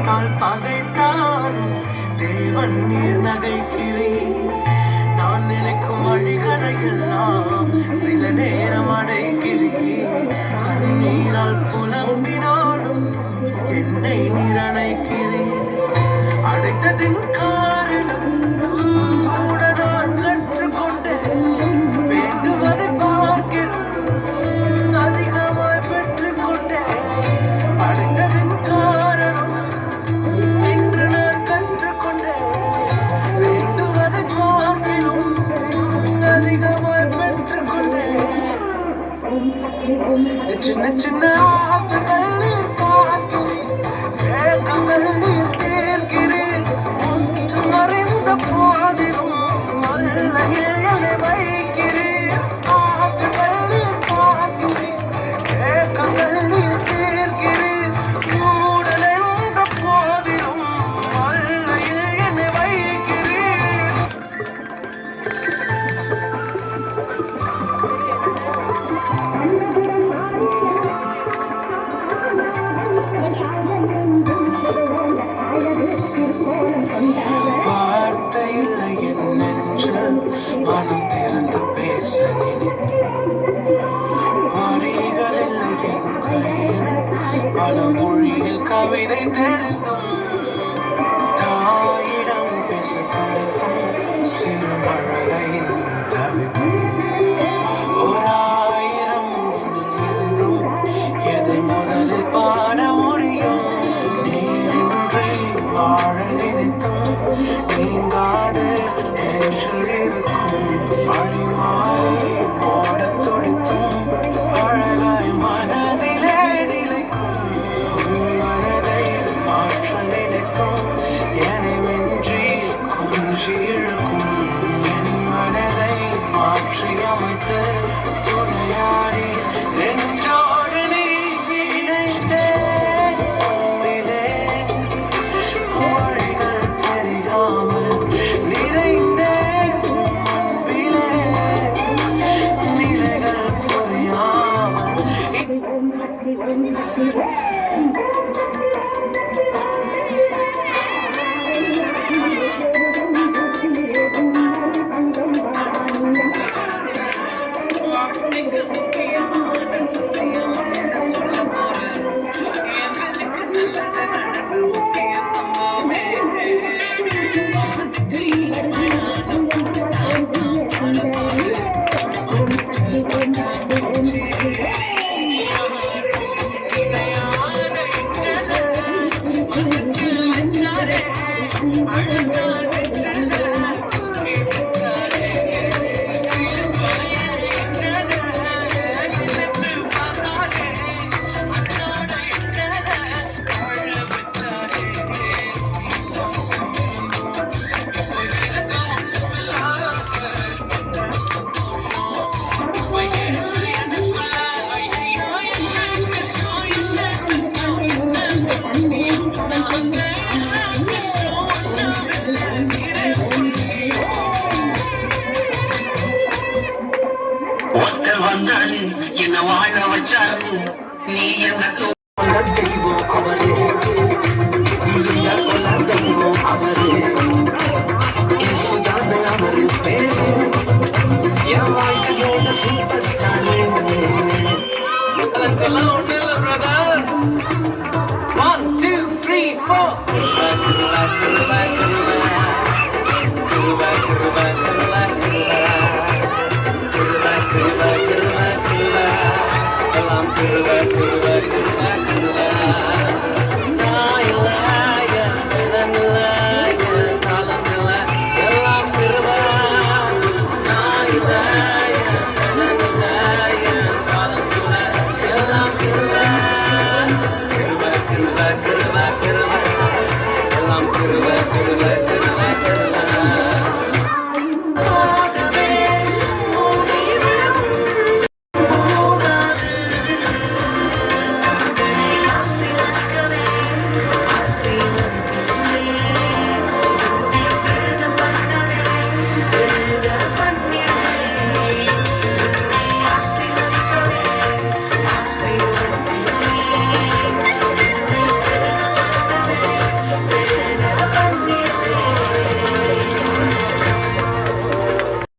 பார்த்தால் பகைத்தாலும் தேவன் நீர் நகைக்கிறீர். நான் நினைக்கும் வழிகளை எல்லாம் சில நேரம் அடைக்கிறீர். கண்ணீரால் புலம்பினாலும் என்னை நிரணைக்கிறீர். அடைத்ததின் காரணம் கூட நான் கற்றுக்கொண்டேன். வேண்டுவதை பார்க்கிறோம் அதிகமாய் பெற்றுக்கொண்டேன். அடைத்ததின் காரணம் இன்று நான் கற்றுக்கொண்டேன். வேண்டுவதை பார்க்கிறோம் அதிகமாய் பெற்றுக்கொண்டேன். சின்ன சின்ன ஆசைகள் பார்க்கிறேன், ஏக்கங்கள் தீர்க்கிறேன். ஒன்றும் அறிந்த போதிலும் அல்லையே என்னை வைக்கிறேன். ஆசைகள் பார்க்கிறேன், ஏக்கங்கள் தீர்க்கிறேன். மூடல் என்ற போதிலும் அல்லையே என்னை வைக்கிறேன். வார்த்தை இல்லை என்னென்று மனம் திறந்து பேச நினைத்தேன். வரிகள் இல்லை என் கையில், பல மொழியில் கவிதை தெரிந்தும் தாயிடம் பேச துடிக்கும் சிறு மழலையின் தவிக்கும். ஓராயிரம் எண்ணில் இருந்தும் எதை முதலில் பாட முடியும்? நீரின்றி வாழ நினைத்தும் நீங்காது நெஞ்சில் இருக்கும். வழிமாறி ஓடத் துடித்தும் அழகாய் மனதிலே நிலைக்கும். மனதை மாற்ற நினைத்தும் என்னை வென்றி கொஞ்சி இழுக்கும். என் மனதை மாற்றி அமைத்து துணையாடி நெஞ்சோடு நீ இணைந்தே. உம்மிலே வழிகள் தெரியாமல் நிறைந்தேன். அன்பிலே நிலைகள் புரியாமல் வாழ்க்கைக்கு முக்கியமான சத்தியம் ஒன்று சொல்ல போறேன். எங்களுக்கு நல்லது நடந்து முக்கிய சம்பவமே. வானத்துக்கு இனிமையான பூட்டான் நான் வரப்போது. மனசுல பட்டாம்பூச்சி இணையான எங்களை மனசுல வச்சாரே. அழகான செல்ல தூக்கி வச்சாரே. சிலுவையை எங்களை நினைச்சு பார்த்தாரே. அத்தாட எங்களை வாழ வச்சாரே. ஒருத்தர் வந்தாரு என்ன வாழ வச்சாரு. நீ எனக்கு தெய்வம் அவரே, தெய்வம் அவரே. இயேசுதான அவரு பேரு, என் வாழ்க்கையோட சூப்பர் ஸ்டார். இதெல்லாம் ஒண்ணு இல்ல பிரதர். 1 2 3 4 Kırva